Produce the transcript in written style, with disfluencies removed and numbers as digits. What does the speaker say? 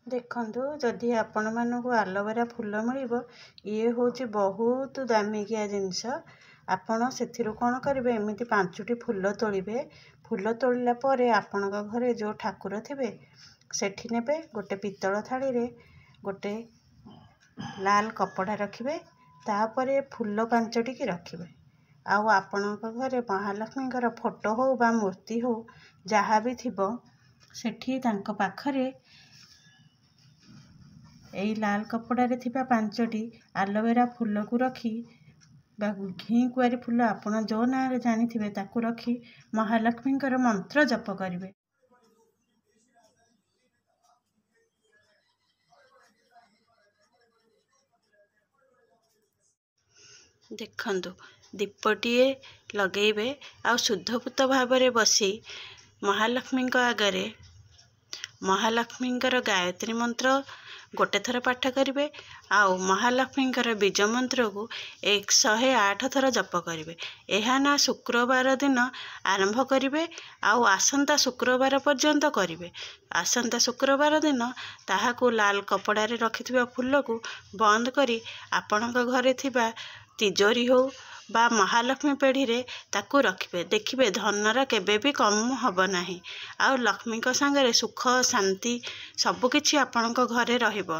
ଦେଖନ୍ତୁ ଯଦି ଆପଣମାନଙ୍କୁ ଆଲୋଭେରା ଫୁଲ ମିଳିବ, ଇଏ ହେଉଛି ବହୁତ ଦାମିକିଆ ଜିନିଷ। ଆପଣ ସେଥିରୁ କ'ଣ କରିବେ, ଏମିତି 5ଟି ଫୁଲ ତୋଳିବେ। ଫୁଲ ତୋଳିଲା ପରେ ଆପଣଙ୍କ ଘରେ ଯେଉଁ ଠାକୁର ଥିବେ ସେଠି ନେବେ। ଗୋଟେ ପିତ୍ତଳ ଥାଳିରେ ଗୋଟେ ଲାଲ କପଡ଼ା ରଖିବେ, ତାପରେ ଫୁଲ 5ଟିକି ରଖିବେ। ଆଉ ଆପଣଙ୍କ ଘରେ ମହାଲକ୍ଷ୍ମୀଙ୍କର ଫଟୋ ହେଉ ବା ମୂର୍ତ୍ତି ହେଉ ଯାହା ବି ଥିବ, ସେଠି ତାଙ୍କ ପାଖରେ ଏଇ ଲାଲ କପଡ଼ାରେ ଥିବା 5ଟି ଆଲୋଭେରା ଫୁଲକୁ ରଖି ବା ଘି କୁଆଁରୀ ଫୁଲ ଆପଣ ଯେଉଁ ନାଁରେ ଜାଣିଥିବେ ତାକୁ ରଖି ମହାଲକ୍ଷ୍ମୀଙ୍କର ମନ୍ତ୍ର ଜପ କରିବେ। ଦେଖନ୍ତୁ, ଦୀପଟିଏ ଲଗେଇବେ ଆଉ ଶୁଦ୍ଧପୂତ ଭାବରେ ବସି ମହାଲକ୍ଷ୍ମୀଙ୍କ ଆଗରେ ମହାଲକ୍ଷ୍ମୀଙ୍କର ଗାୟତ୍ରୀ ମନ୍ତ୍ର ଗୋଟେ ଥର ପାଠ କରିବେ ଆଉ ମହାଲକ୍ଷ୍ମୀଙ୍କର ବୀଜ ମନ୍ତ୍ରକୁ 108 ଥର ଜପ କରିବେ। ଏହା ନା ଶୁକ୍ରବାର ଦିନ ଆରମ୍ଭ କରିବେ ଆଉ ଆସନ୍ତା ଶୁକ୍ରବାର ପର୍ଯ୍ୟନ୍ତ କରିବେ। ଆସନ୍ତା ଶୁକ୍ରବାର ଦିନ ତାହାକୁ ଲାଲ କପଡ଼ାରେ ରଖିଥିବା ଫୁଲକୁ ବନ୍ଦ କରି ଆପଣଙ୍କ ଘରେ ଥିବା ତିଜୋରି ହେଉ ବା ମହାଲକ୍ଷ୍ମୀ ପେଢ଼ିରେ ତାକୁ ରଖିବେ। ଦେଖିବେ ଧନର କେବେ ବି କମ ହେବ ନାହିଁ ଆଉ ଲକ୍ଷ୍ମୀଙ୍କ ସାଙ୍ଗରେ ସୁଖ ଶାନ୍ତି ସବୁକିଛି ଆପଣଙ୍କ ଘରେ ରହିବ।